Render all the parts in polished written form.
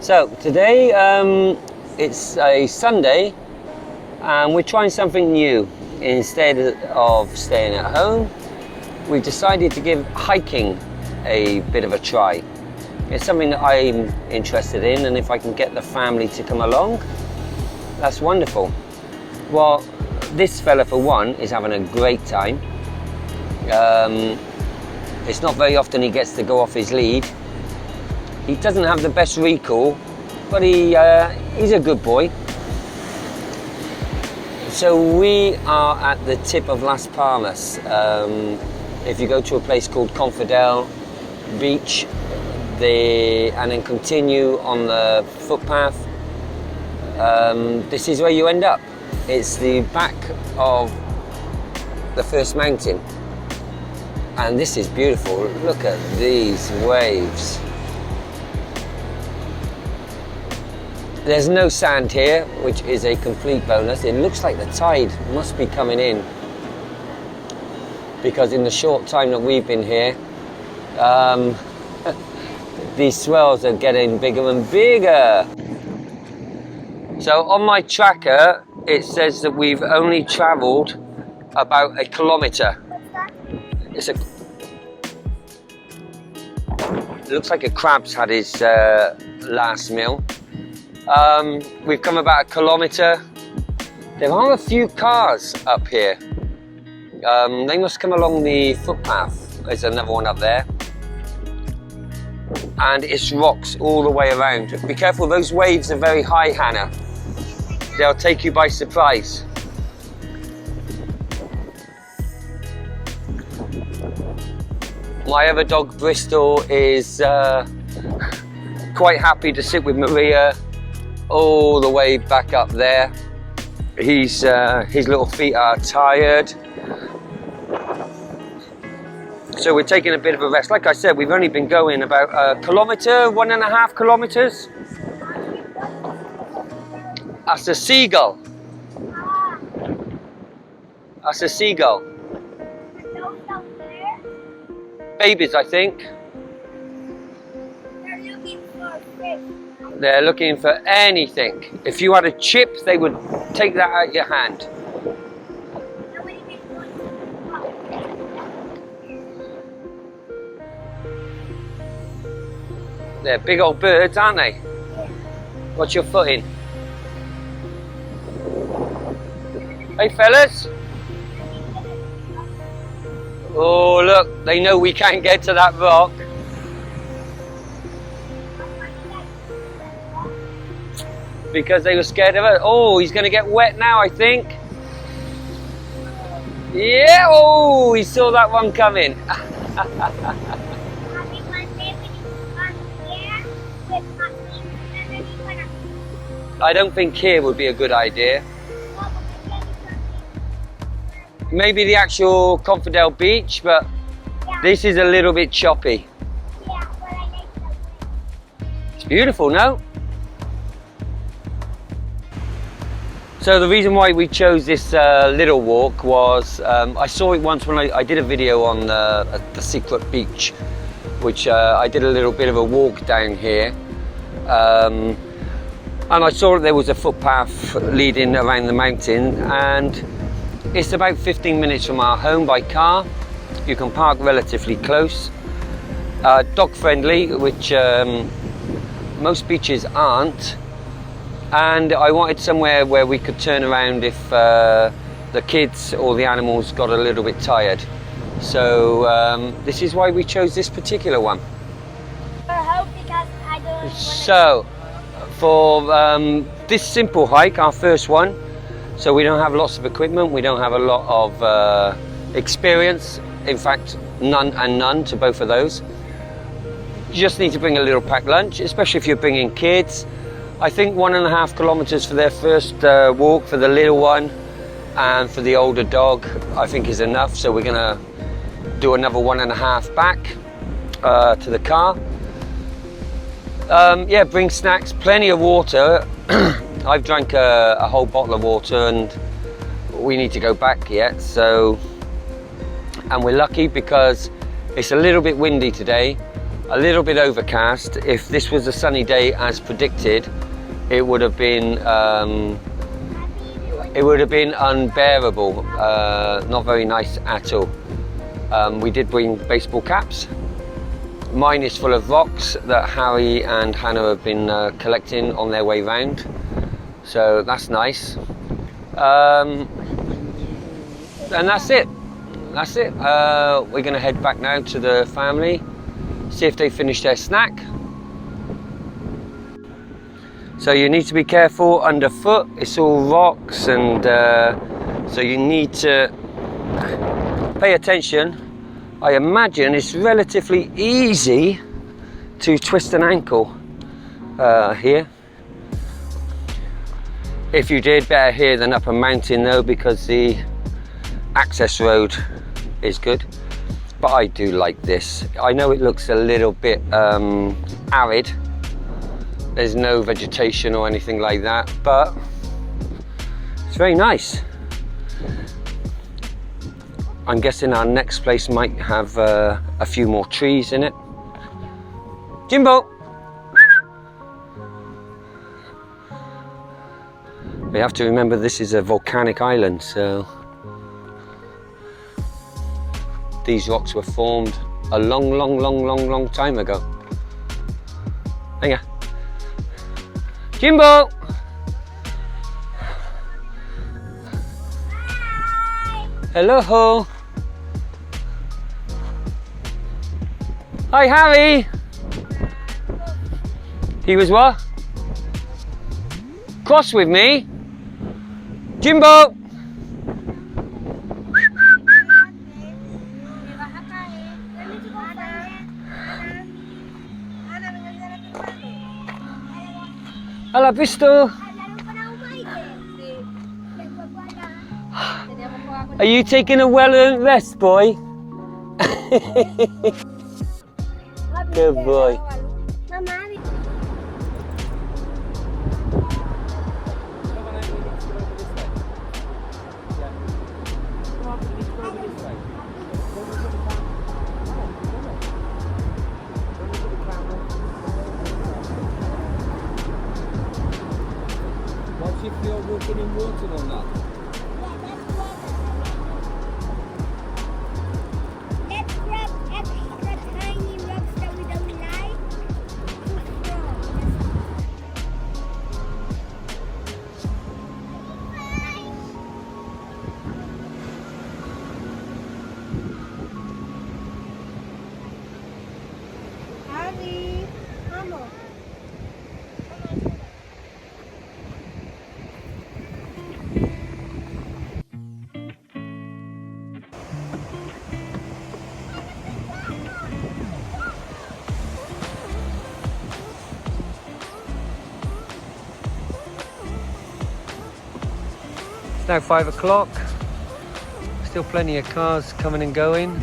So today it's a Sunday and we're trying something new. Instead of staying at home, we've decided to give hiking a bit of a try. It's something that I'm interested in, and if I can get the family to come along, that's wonderful. Well, this fella for one is having a great time. It's not very often he gets to go off his lead. He doesn't have the best recall, but he's a good boy. So we are at the tip of Las Palmas. If you go to a place called Confidel Beach, and then continue on the footpath, this is where you end up. It's the back of the first mountain. And this is beautiful. Look at these waves. There's no sand here, which is a complete bonus. It looks like the tide must be coming in, because in the short time that we've been here, these swells are getting bigger and bigger. So on my tracker, it says that we've only travelled about 1 kilometre. It looks like a crab's had his last meal. We've come about 1 kilometre. There are a few cars up here. They must come along the footpath. There's another one up there. And it's rocks all the way around. Be careful, those waves are very high, Hannah. They'll take you by surprise. My other dog, Bristol, is quite happy to sit with Maria all the way back up there. His little feet are tired. So we're taking a bit of a rest. Like I said, we've only been going about 1 kilometre, 1.5 kilometres. That's a seagull. That's a seagull. Babies, I think. They're looking for anything. If you had a chip, they would take that out of your hand. They're big old birds, aren't they? What's your foot in? Hey fellas. Oh look, they know we can't get to that rock. Because they were scared of it. Oh, he's going to get wet now, I think. Yeah, oh, he saw that one coming. I don't think here would be a good idea. Maybe the actual Confidel Beach, but this is a little bit choppy. It's beautiful, no? So the reason why we chose this little walk was I saw it once when I did a video on the secret beach, which I did a little bit of a walk down here. And I saw that there was a footpath leading around the mountain, and it's about 15 minutes from our home by car. You can park relatively close. Dog friendly, which most beaches aren't. And I wanted somewhere where we could turn around if the kids or the animals got a little bit tired. So this is why we chose this particular one. So for this simple hike, our first one, so we don't have lots of equipment, we don't have a lot of experience, in fact none and none to both of those. You just need to bring a little packed lunch, especially if you're bringing kids. I think 1.5 kilometres for their first walk for the little one, and for the older dog I think is enough, so we're going to do another 1.5 back to the car. Yeah, bring snacks, plenty of water. I've drank a whole bottle of water and we need to go back yet, so, and we're lucky because it's a little bit windy today. a little bit overcast. If this was a sunny day as predicted, it would have been unbearable, not very nice at all. We did bring baseball caps. Mine is full of rocks that Harry and Hannah have been collecting on their way round, so that's nice. And that's it. We're going to head back now to the family, see if they finished their snack. So you need to be careful underfoot, it's all rocks, and so you need to pay attention. I imagine it's relatively easy to twist an ankle here. If you did, better here than up a mountain though, because the access road is good. But I do like this. I know it looks a little bit arid. There's no vegetation or anything like that, but it's very nice. I'm guessing our next place might have a few more trees in it. Jimbo! We have to remember this is a volcanic island, so these rocks were formed a long time ago. Hang on. Jimbo! Hello! Hi, Harry! He was what? Cross with me? Jimbo! Hola, visto! Are you taking a well-earned rest, boy? Good boy. Once you feel walking in water or not? It's now 5 o'clock. Still plenty of cars coming and going.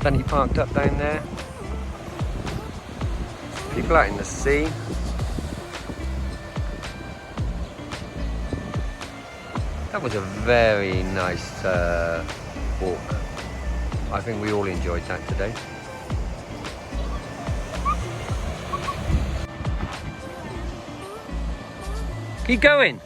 Plenty parked up down there. People out in the sea. That was a very nice walk. I think we all enjoyed that today. Keep going.